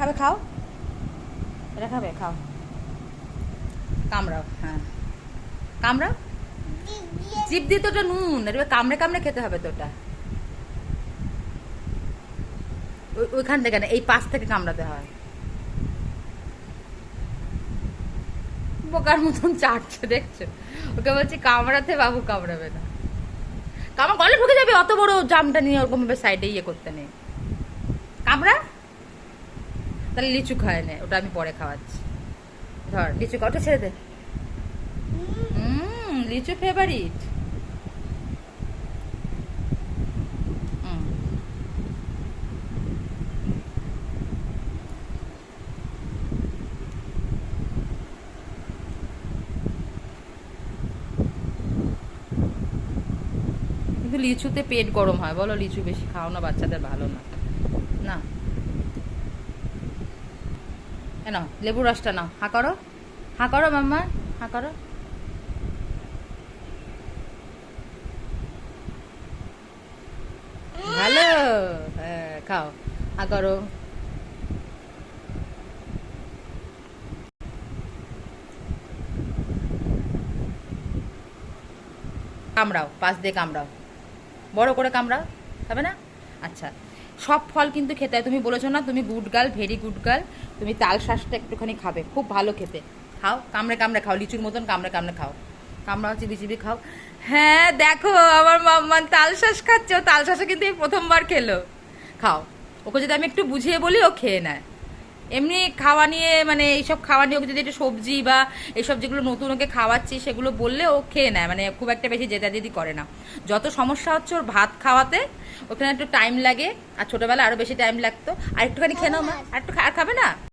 খাবে খাও, এটা খাবে খাও, কামড়াও, হ্যাঁ কামড়াও, জিভ দিয়ে তো ওটা নুন, এটা কামড়ে কামড়ে খেতে হবে তো ওটা, ওইখান থেকে না, এই পাশ থেকে কামড়াতে হয়। বোকার মতন চাটছে দেখছো, ওকে বলছি কামড়াতে, বাবু কামড়াবে না, কামড় গলে ঢুকে যাবে, অত বড় জামটা নিয়ে ওরকম ভাবে সাইডে ইয়ে করতে নেই, কামড়া। তাহলে লিচু খায় না, ওটা আমি পরে খাওয়াচ্ছি, ধর লিচু খাওয়াটা ছেড়ে দে। লিচু ফেভারিট। কিন্তু লিচুতে পেট গরম হয়, বলো লিচু বেশি খাও না, বাচ্চাদের ভালো না। না নাও লেবু রসটা নাও, হাঁ করো, হাঁ করো মাম্মা, হাঁ করো। ভালো, হ্যাঁ খাও, হাঁ করো। কামড়াও, পাশ দিয়ে কামড়াও, বড় করে কামড়াও, হবে না? আচ্ছা, সব ফল কিন্তু খেতে হয়, তুমি বলেছো না তুমি good girl, very good girl, তুমি তাল শাঁসটা একটুখানি খাবে, খুব ভালো খেতে, খাও কামড়ে কামড়ে খাও, লিচুর মতন কামড়ে কামড়ে খাও, কামড়াও, চিবি চিবি খাও। হ্যাঁ দেখো আমার মাম্মা তাল শাঁস খাচ্ছে, ও তাল শাঁসে কিন্তু এই প্রথমবার খেলো, খাও, ওকে যদি আমি একটু বুঝিয়ে বলি ও খেয়ে নেয়। এমনি খাওয়া নিয়ে মানে এইসব খাওয়া নিয়ে ওকে যদি একটু সবজি বা এইসব যেগুলো নতুন ওকে খাওয়াচ্ছি সেগুলো বললে ও খেয়ে নেয়, মানে খুব একটা বেশি জেদাজেদি করে না। যত সমস্যা হচ্ছে ওর ভাত খাওয়াতে, ওখানে একটু টাইম লাগে, আর ছোটোবেলায় আরও বেশি টাইম লাগতো। আর একটুখানি খেয়ে নাও মা, আর একটু আর খাবে না?